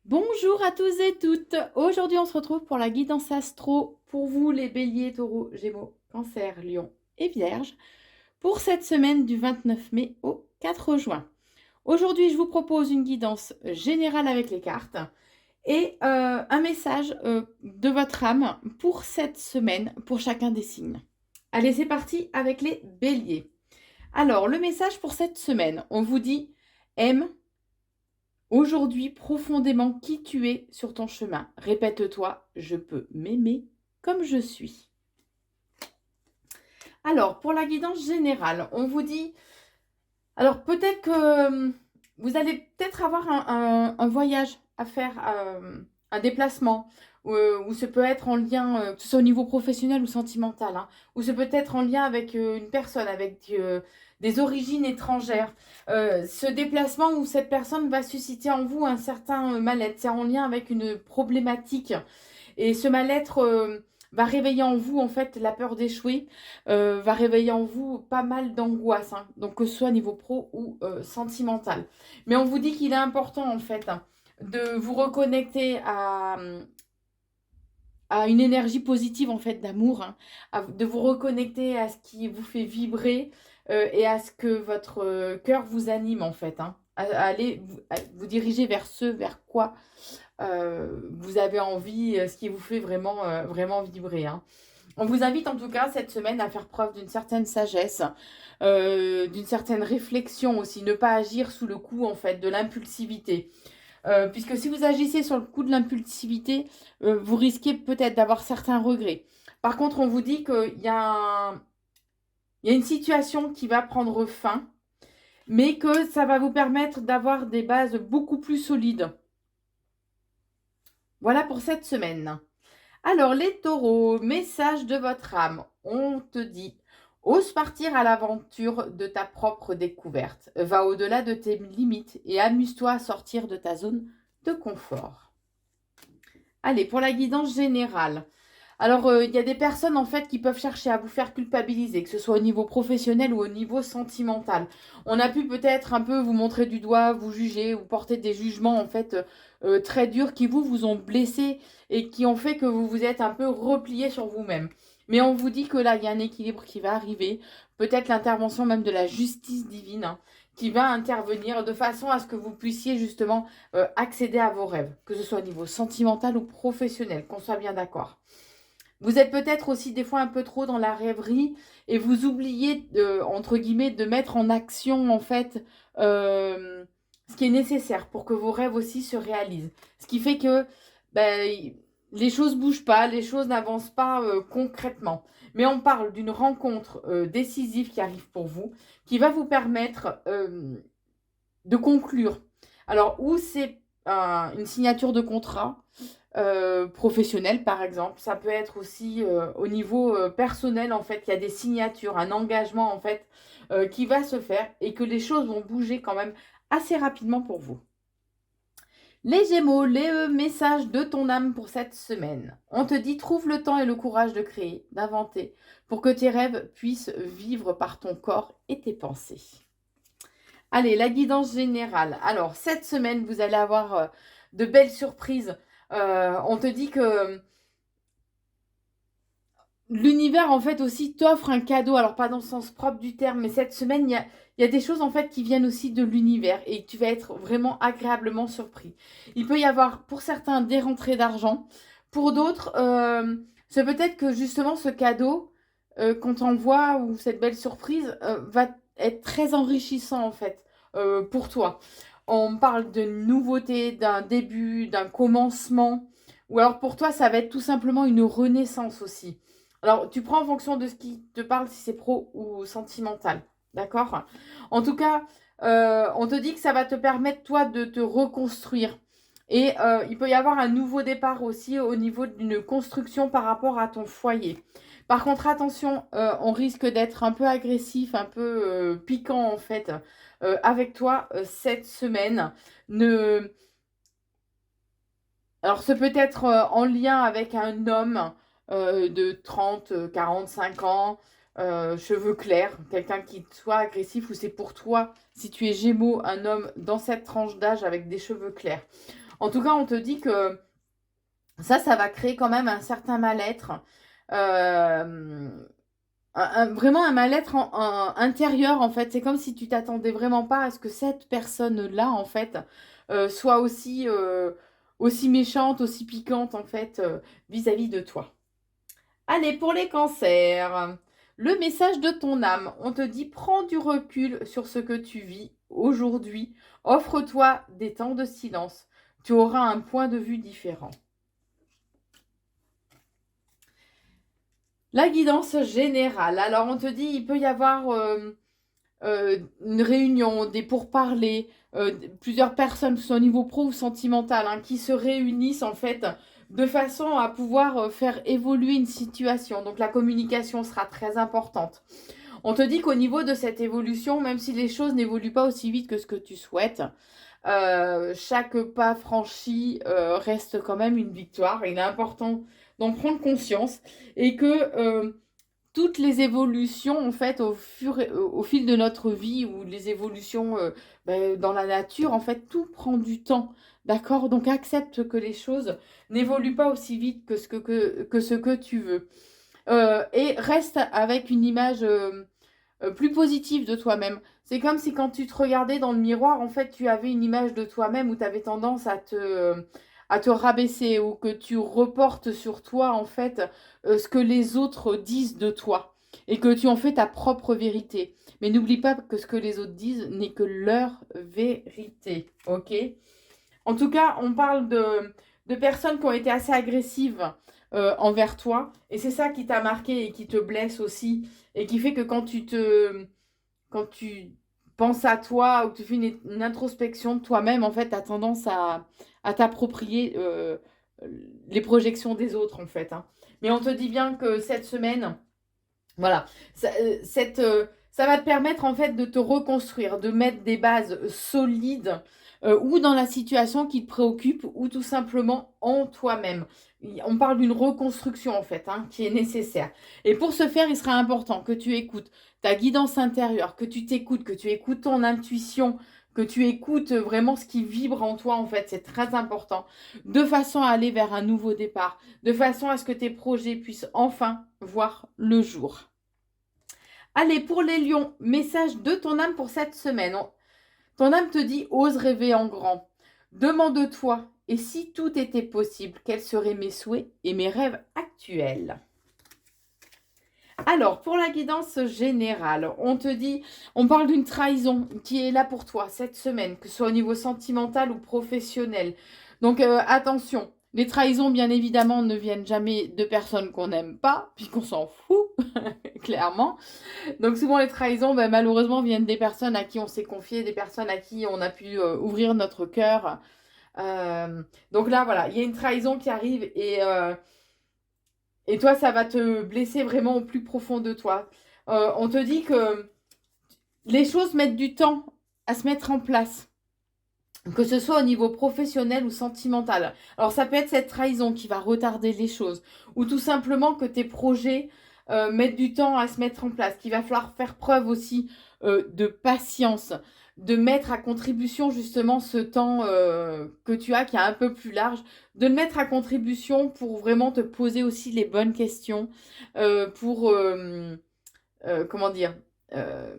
Bonjour à tous et toutes. Aujourd'hui, on se retrouve pour la guidance astro pour vous, les béliers, taureaux, gémeaux, cancer, lion et vierge, pour cette semaine du 29 mai au 4 juin. Aujourd'hui, je vous propose une guidance générale avec les cartes et un message de votre âme pour cette semaine, pour chacun des signes. Allez, c'est parti avec les béliers. Alors, le message pour cette semaine, on vous dit aime aujourd'hui profondément qui tu es sur ton chemin. Répète-toi, je peux m'aimer comme je suis. Alors, pour la guidance générale, on vous dit, alors peut-être que vous allez peut-être avoir un voyage à faire, un déplacement, ou ce peut être en lien, que ce soit au niveau professionnel ou sentimental, hein, ou ce peut être en lien avec une personne, avec des origines étrangères. Ce déplacement où cette personne va susciter en vous un certain mal-être, c'est en lien avec une problématique. Et ce mal-être va réveiller en vous en fait la peur d'échouer, va réveiller en vous pas mal d'angoisse, hein, donc que ce soit niveau pro ou sentimental. Mais on vous dit qu'il est important en fait, hein, de vous reconnecter à une énergie positive en fait d'amour, hein, de vous reconnecter à ce qui vous fait vibrer et à ce que votre cœur vous anime en fait, hein, à aller à vous diriger vers ce vers quoi vous avez envie, ce qui vous fait vraiment, vraiment vibrer, hein. On vous invite en tout cas cette semaine à faire preuve d'une certaine sagesse, d'une certaine réflexion aussi, ne pas agir sous le coup en fait de l'impulsivité. Puisque si vous agissez sur le coup de l'impulsivité, vous risquez peut-être d'avoir certains regrets. Par contre, on vous dit qu'il y a une situation qui va prendre fin, mais que ça va vous permettre d'avoir des bases beaucoup plus solides. Voilà pour cette semaine. Alors, les taureaux, message de votre âme. On te dit, ose partir à l'aventure de ta propre découverte. Va au-delà de tes limites et amuse-toi à sortir de ta zone de confort. Allez, pour la guidance générale. Alors, il y a des personnes en fait qui peuvent chercher à vous faire culpabiliser, que ce soit au niveau professionnel ou au niveau sentimental. On a pu peut-être un peu vous montrer du doigt, vous juger ou porter des jugements en fait très durs qui vous ont blessé et qui ont fait que vous vous êtes un peu replié sur vous-même. Mais on vous dit que là, il y a un équilibre qui va arriver, peut-être l'intervention même de la justice divine, hein, qui va intervenir de façon à ce que vous puissiez justement accéder à vos rêves, que ce soit au niveau sentimental ou professionnel, qu'on soit bien d'accord. Vous êtes peut-être aussi des fois un peu trop dans la rêverie et vous oubliez, entre guillemets, de mettre en action en fait ce qui est nécessaire pour que vos rêves aussi se réalisent. Ce qui fait que ben, les choses ne bougent pas, les choses n'avancent pas concrètement. Mais on parle d'une rencontre décisive qui arrive pour vous, qui va vous permettre de conclure. Alors, ou c'est une signature de contrat, professionnel par exemple. Ça peut être aussi au niveau personnel en fait. Il y a des signatures, un engagement en fait qui va se faire et que les choses vont bouger quand même assez rapidement pour vous. Les Gémeaux, les messages de ton âme pour cette semaine. On te dit trouve le temps et le courage de créer, d'inventer pour que tes rêves puissent vivre par ton corps et tes pensées. Allez, la guidance générale. Alors, cette semaine, vous allez avoir de belles surprises. On te dit que l'univers, en fait, aussi t'offre un cadeau. Alors, pas dans le sens propre du terme, mais cette semaine, il y a des choses, en fait, qui viennent aussi de l'univers et tu vas être vraiment agréablement surpris. Il peut y avoir, pour certains, des rentrées d'argent. Pour d'autres, c'est peut-être que, justement, ce cadeau qu'on t'envoie ou cette belle surprise va être très enrichissant, en fait, pour toi. On parle de nouveauté, d'un début, d'un commencement. Ou alors, pour toi, ça va être tout simplement une renaissance aussi. Alors, tu prends en fonction de ce qui te parle, si c'est pro ou sentimental. D'accord? En tout cas, on te dit que ça va te permettre, toi, de te reconstruire. Et il peut y avoir un nouveau départ aussi au niveau d'une construction par rapport à ton foyer. Par contre, attention, on risque d'être un peu agressif, un peu piquant en fait avec toi cette semaine. Ne... Alors, ce peut être en lien avec un homme de 30, 45 ans, cheveux clairs, quelqu'un qui soit agressif ou c'est pour toi, si tu es Gémeaux, un homme dans cette tranche d'âge avec des cheveux clairs. En tout cas, on te dit que ça va créer quand même un certain mal-être. euh, vraiment un mal-être intérieur, en fait. C'est comme si tu t'attendais vraiment pas à ce que cette personne-là, en fait, soit aussi méchante, aussi piquante, en fait, vis-à-vis de toi. Allez, pour les cancers, le message de ton âme, on te dit prends du recul sur ce que tu vis aujourd'hui, offre-toi des temps de silence, tu auras un point de vue différent. La guidance générale, alors on te dit il peut y avoir une réunion, des pourparlers, plusieurs personnes, que ce soit au niveau pro ou sentimental, hein, qui se réunissent en fait de façon à pouvoir faire évoluer une situation. Donc la communication sera très importante. On te dit qu'au niveau de cette évolution, même si les choses n'évoluent pas aussi vite que ce que tu souhaites, chaque pas franchi reste quand même une victoire. Il est important d'en prendre conscience et que toutes les évolutions, en fait, au fil de notre vie ou les évolutions dans la nature, en fait, tout prend du temps. D'accord? Donc, accepte que les choses n'évoluent pas aussi vite que ce que tu veux. Et reste avec une image plus positive de toi-même. C'est comme si quand tu te regardais dans le miroir, en fait, tu avais une image de toi-même où tu avais tendance à te rabaisser ou que tu reportes sur toi, en fait, ce que les autres disent de toi et que tu en fais ta propre vérité. Mais n'oublie pas que ce que les autres disent n'est que leur vérité. Ok? En tout cas, on parle de personnes qui ont été assez agressives envers toi. Et c'est ça qui t'a marqué et qui te blesse aussi. Et qui fait que quand tu penses à toi ou que tu fais une introspection de toi-même, en fait, tu as tendance à t'approprier les projections des autres, en fait. Hein. Mais on te dit bien que cette semaine, voilà, ça va te permettre en fait de te reconstruire, de mettre des bases solides ou dans la situation qui te préoccupe ou tout simplement en toi-même. On parle d'une reconstruction en fait hein, qui est nécessaire. Et pour ce faire, il sera important que tu écoutes ta guidance intérieure, que tu t'écoutes, que tu écoutes ton intuition, que tu écoutes vraiment ce qui vibre en toi en fait. C'est très important de façon à aller vers un nouveau départ, de façon à ce que tes projets puissent enfin voir le jour. Allez, pour les lions, message de ton âme pour cette semaine. Ton âme te dit, ose rêver en grand. Demande-toi, et si tout était possible, quels seraient mes souhaits et mes rêves actuels? Alors, pour la guidance générale, on te dit, on parle d'une trahison qui est là pour toi cette semaine, que ce soit au niveau sentimental ou professionnel. Donc, attention, les trahisons, bien évidemment, ne viennent jamais de personnes qu'on n'aime pas, puisqu'on s'en fout, clairement. Donc, souvent, les trahisons, ben, malheureusement, viennent des personnes à qui on s'est confié, des personnes à qui on a pu ouvrir notre cœur. Donc là, voilà, il y a une trahison qui arrive et toi, ça va te blesser vraiment au plus profond de toi. On te dit que les choses mettent du temps à se mettre en place, que ce soit au niveau professionnel ou sentimental. Alors, ça peut être cette trahison qui va retarder les choses, ou tout simplement que tes projets mettent du temps à se mettre en place, qu'il va falloir faire preuve aussi de patience, de mettre à contribution justement ce temps que tu as, qui est un peu plus large, de le mettre à contribution pour vraiment te poser aussi les bonnes questions, pour, comment dire,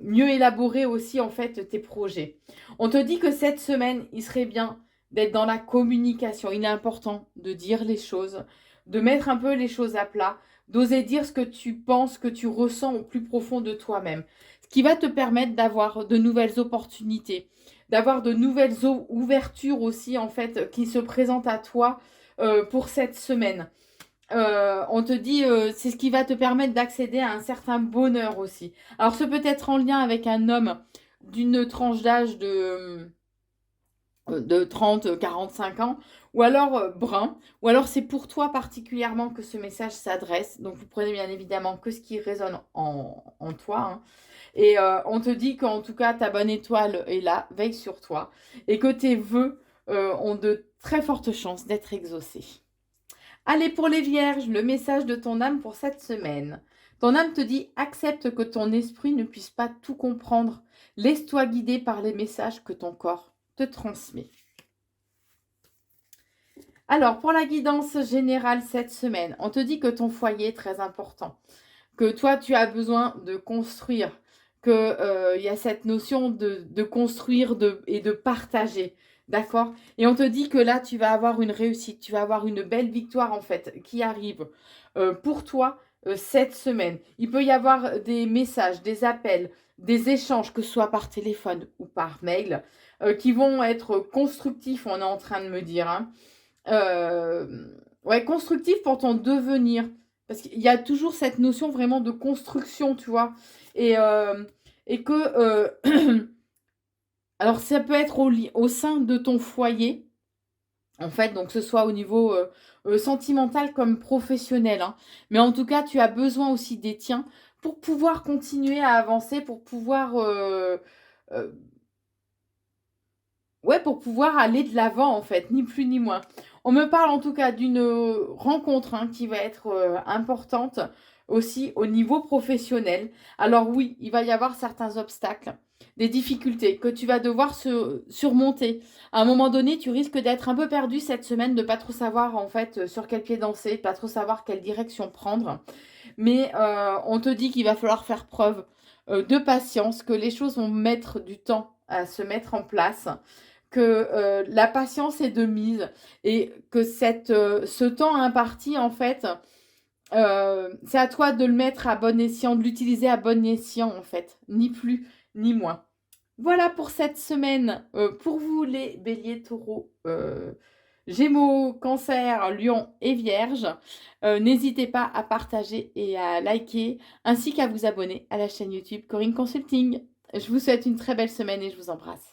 mieux élaborer aussi en fait tes projets. On te dit que cette semaine, il serait bien d'être dans la communication. Il est important de dire les choses, de mettre un peu les choses à plat, d'oser dire ce que tu penses, que tu ressens au plus profond de toi-même. Ce qui va te permettre d'avoir de nouvelles opportunités, d'avoir de nouvelles ouvertures aussi en fait qui se présentent à toi pour cette semaine. On te dit, c'est ce qui va te permettre d'accéder à un certain bonheur aussi. Alors, ce peut être en lien avec un homme d'une tranche d'âge de 30, 45 ans, ou alors brun, ou alors c'est pour toi particulièrement que ce message s'adresse. Donc, vous prenez bien évidemment que ce qui résonne en toi. Hein. Et on te dit qu'en tout cas, ta bonne étoile est là, veille sur toi, et que tes vœux ont de très fortes chances d'être exaucés. Allez, pour les vierges, le message de ton âme pour cette semaine. Ton âme te dit, accepte que ton esprit ne puisse pas tout comprendre. Laisse-toi guider par les messages que ton corps te transmet. Alors, pour la guidance générale cette semaine, on te dit que ton foyer est très important, que toi, tu as besoin de construire, que, il y a cette notion de construire et de partager, d'accord? Et on te dit que là, tu vas avoir une réussite, tu vas avoir une belle victoire, en fait, qui arrive, pour toi, cette semaine. Il peut y avoir des messages, des appels, des échanges, que ce soit par téléphone ou par mail, qui vont être constructifs, on est en train de me dire, hein. Ouais, constructif pour ton devenir. Parce qu'il y a toujours cette notion vraiment de construction, tu vois? Et et que, alors ça peut être au sein de ton foyer, en fait, donc que ce soit au niveau, sentimental comme professionnel, hein. Mais en tout cas, tu as besoin aussi des tiens pour pouvoir continuer à avancer, pour pouvoir, heu ouais, pour pouvoir aller de l'avant, en fait, ni plus ni moins. On me parle en tout cas d'une, rencontre, hein, qui va être, importante aussi au niveau professionnel. Alors oui, il va y avoir certains obstacles, des difficultés que tu vas devoir surmonter. À un moment donné, tu risques d'être un peu perdu cette semaine, de pas trop savoir, en fait, sur quel pied danser, pas trop savoir quelle direction prendre. Mais, on te dit qu'il va falloir faire preuve, de patience, que les choses vont mettre du temps à se mettre en place, que, la patience est de mise et que ce temps imparti, en fait, c'est à toi de le mettre à bon escient, de l'utiliser à bon escient, en fait, ni plus ni moins. Voilà pour cette semaine, pour vous les béliers, taureaux, gémeaux, cancer, lion et vierge. N'hésitez pas à partager et à liker, ainsi qu'à vous abonner à la chaîne YouTube Corinne Consulting. Je vous souhaite une très belle semaine et je vous embrasse.